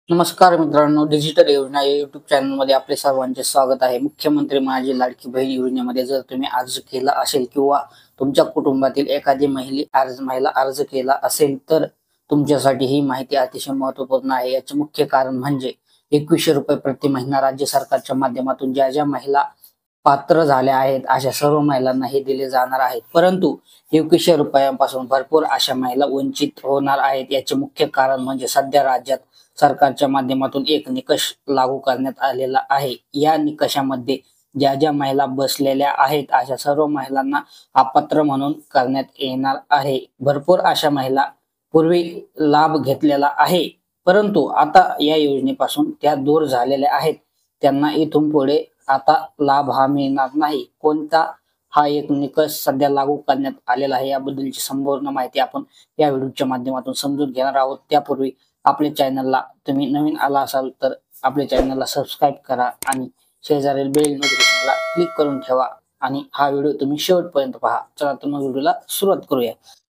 नमस्कार मित्रांनो, डिजिटल योजना या युट्यूब चॅनलमध्ये आपले सर्वांचे स्वागत आहे। मुख्यमंत्री माझी लाडकी बहीण योजनेमध्ये जर तुम्ही अर्ज केला असेल किंवा तुमच्या कुटुंबातील एखादी महिला अर्ज केला असेल तर तुमच्यासाठी ही माहिती अतिशय महत्त्वपूर्ण आहे। याचे मुख्य कारण म्हणजे 2100 रुपये प्रति महिना राज्य सरकारच्या माध्यमातून ज्या ज्या महिला पात्र झाल्या आहेत अशा सर्व महिलांना हे दिले जाणार आहेत। परंतु 2100 रुपयांपासून भरपूर अशा महिला वंचित होणार आहेत। याचे मुख्य कारण म्हणजे सध्या राज्यात सरकारच्या माध्यमातून एक निकष लागू करण्यात आलेला आहे। या निकषामध्ये ज्या ज्या महिला बसलेल्या आहेत अशा सर्व महिलांना अपात्र म्हणून करण्यात येणार आहे। भरपूर अशा महिला पूर्वी लाभ घेतलेला आहे, परंतु आता या योजनेपासून त्या दूर झालेल्या आहेत। त्यांना इथून पुढे आता लाभ हा मिळणार नाही। कोणता हा एक निकष सध्या लागू करण्यात आलेला आहे याबद्दलची संपूर्ण माहिती आपण या व्हिडिओच्या माध्यमातून समजून घेणार आहोत। त्यापूर्वी आपल्या चॅनलला तुम्ही नवीन आला असाल तर आपल्या चॅनलला सबस्क्राईब करा आणि शेजारील बेल नोटिफिकेशनला क्लिक करून ठेवा आणि हा व्हिडिओ तुम्ही शेवटपर्यंत पहा। चला तर मग व्हिडिओला सुरुवात करूया।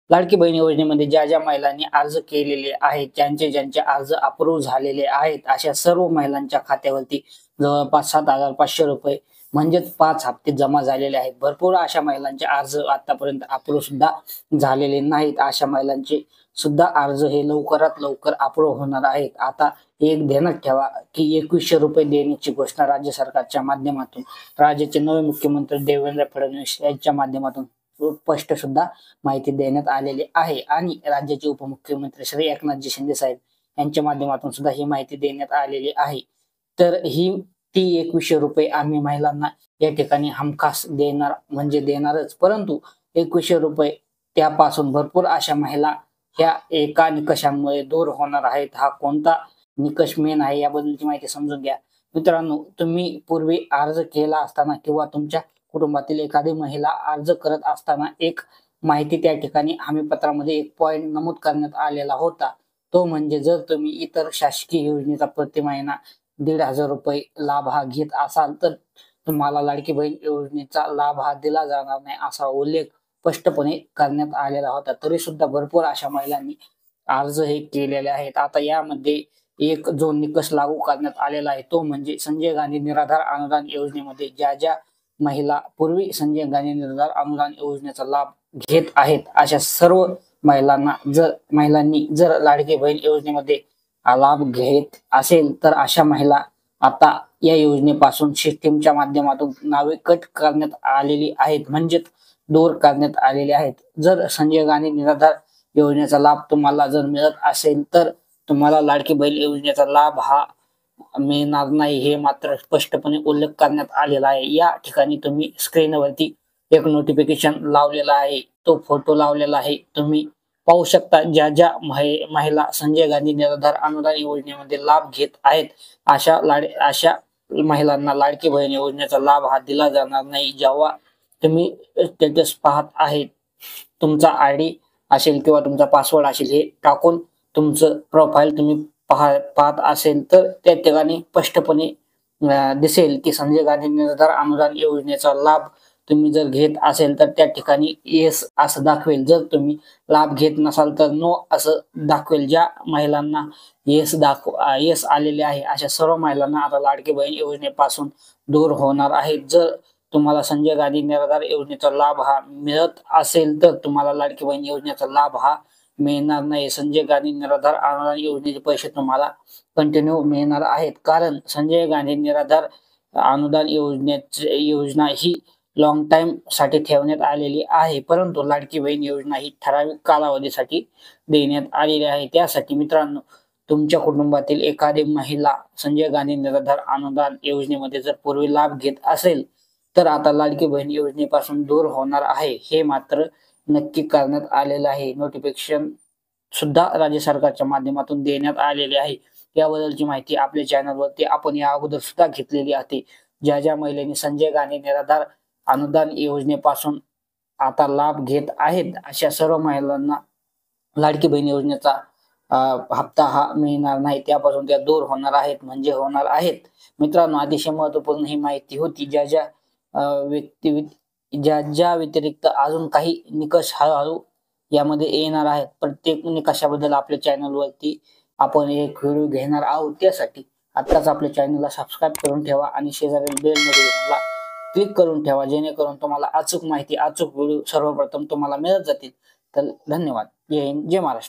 लाडकी बहीण योजनेमध्ये ज्या ज्या महिलांनी अर्ज केलेले आहेत, ज्यांचे अर्ज अप्रूव्ह झालेले आहेत अशा सर्व महिलांच्या खात्यावरती जवळपास 7500 रुपये म्हणजेच 5 हप्ते जमा झालेले आहेत। भरपूर अशा महिलांचे अर्ज आतापर्यंत अप्रूव्ह सुद्धा झालेले नाहीत। अशा महिलांचे सुद्धा अर्ज हे लवकरात लवकर अप्रूव्ह होणार आहेत। आता एक ध्यानात ठेवा की 2100 रुपये देण्याची घोषणा राज्य सरकारच्या माध्यमातून राज्याचे नवे मुख्यमंत्री देवेंद्र फडणवीस यांच्या माध्यमातून स्पष्ट सुद्धा माहिती देण्यात आलेली आहे आणि राज्याचे उपमुख्यमंत्री श्री एकनाथजी शिंदे साहेब यांच्या माध्यमातून सुद्धा ही माहिती देण्यात आलेली आहे। तर ही ती 2100 रुपये आम्ही महिलांना या ठिकाणी हमखास देणार म्हणजे देणारच, परंतु 2100 रुपये त्यापासून भरपूर अशा महिला ह्या एका निकषामुळे दूर होणार आहेत। हा कोणता निकष मेन आहे याबद्दलची माहिती समजून घ्या। मित्रांनो, तुम्ही पूर्वी अर्ज केला असताना किंवा तुमच्या कुटुंबातील एखादी महिला अर्ज करत असताना एक माहिती त्या ठिकाणी हमीपत्रामध्ये एक पॉइंट नमूद करण्यात आलेला होता। तो म्हणजे जर तुम्ही इतर शासकीय योजनेचा प्रति महिना 1500 रुपये लाभ हा घेत असाल तर तुम्हाला लाडकी बहीण योजनेचा लाभ हा दिला जाणार नाही असा उल्लेख स्पष्टपणे करण्यात आलेला होता। तरी सुद्धा भरपूर अशा महिलांनी अर्ज हे केलेले आहेत। आता यामध्ये एक जो निकष लागू करण्यात आलेला आहे तो म्हणजे संजय गांधी निराधार अनुदान योजनेमध्ये ज्या ज्या महिला पूर्वी संजय गांधी निराधार अनुदान योजनेचा लाभ घेत आहेत अशा सर्व महिलांनी जर लाडकी बहीण योजनेमध्ये लाभ घेत असेल तर अशा महिला आता या योजनेपासून सिस्टीमच्या माध्यमातून नावे कट करण्यात आलेली आहेत, म्हणजेच दूर करण्यात आलेले आहेत। जर संजय गांधी निराधार योजनेचा लाभ तुम्हाला जर मिळत असेल तर तुम्हाला लाडकी बहीण योजनेचा लाभ हा मिळणार नाही, हे मात्र स्पष्टपणे उल्लेख करण्यात आलेला आहे। या ठिकाणी तुम्ही स्क्रीनवरती एक नोटिफिकेशन लावलेला आहे, तो फोटो लावलेला आहे, तुम्ही पाहू शकता। ज्या ज्या महिला संजय गांधी निराधार अनुदान योजनेमध्ये लाभ घेत आहेत अशा महिलांना लाडकी बहीण योजनेचा लाभ हा दिला जाणार नाही। जेव्हा तुम्ही स्टेटस पाहत आहेत, तुमचा आयडी असेल किंवा तुमचा पासवर्ड असेल हे टाकून तुमचं प्रोफाईल तुम्ही पाहत असेल तर त्या ठिकाणी स्पष्टपणे दिसेल की संजय गांधी निराधार अनुदान योजनेचा लाभ तुम्ही जर घेत असेल तर त्या ठिकाणी येस असं दाखवेल। जर तुम्ही लाभ घेत नसाल तर नो असं दाखवेल। ज्या महिलांना येस आलेले आहे अशा सर्व महिलांना आता लाडकी बहीण योजनेपासून दूर होणार आहेत। जर तुम्हाला संजय गांधी निराधार योजनेचा लाभ हा मिळत असेल तर तुम्हाला लाडकी बहीण योजनेचा लाभ हा मिळणार नाही। संजय गांधी निराधार अनुदान योजनेचे पैसे तुम्हाला कंटिन्यू मिळणार आहेत, कारण संजय गांधी निराधार अनुदान योजना ही लॉंग टाइम साठी ठेवण्यात आलेली आहे, परंतु लाडकी बहीण योजना ही ठराविक कालावधीसाठी देण्यात आलेली आहे। त्यासाठी मित्रांनो, तुमच्या कुटुंबातील एखादी महिला संजय गांधी निराधार अनुदान योजनेमध्ये जर पूर्वी लाभ घेत असेल तर आता लाडकी बहीण योजनेपासून दूर होणार आहे, हे मात्र नक्की करण्यात आलेलं आहे। नोटिफिकेशन सुद्धा राज्य सरकारच्या माध्यमातून देण्यात आलेले आहे। याबद्दलची माहिती आपल्या चॅनलवरती आपण या अगोदर सुद्धा घेतलेली आहे। ज्या ज्या महिलांनी संजय गांधी निराधार अनुदान योजनेपासून आता लाभ घेत आहेत अशा सर्व महिलांना लाडकी बहीण योजनेचा हप्ता हा मिळणार नाही, त्यापासून त्या दूर होणार आहेत म्हणजे होणार आहेत। मित्रांनो, अतिशय महत्त्वपूर्ण ही माहिती होती। ज्या व्यतिरिक्त अजून काही निकष हळूहळू यामध्ये येणार आहेत। प्रत्येक निकषाबद्दल आपल्या चॅनलवरती आपण एक व्हिडिओ घेणार आहोत, त्यासाठी आत्ताच आपल्या चॅनलला सबस्क्राईब करून ठेवा आणि शेजारील बेल नोटिफिकेशनला क्लिक करून ठेवा, जेणेकरून तुम्हाला अचूक माहिती, अचूक व्हिडिओ सर्वप्रथम तुम्हाला मिळत जातील. तर धन्यवाद. जय हिंद, जय महाराष्ट्र.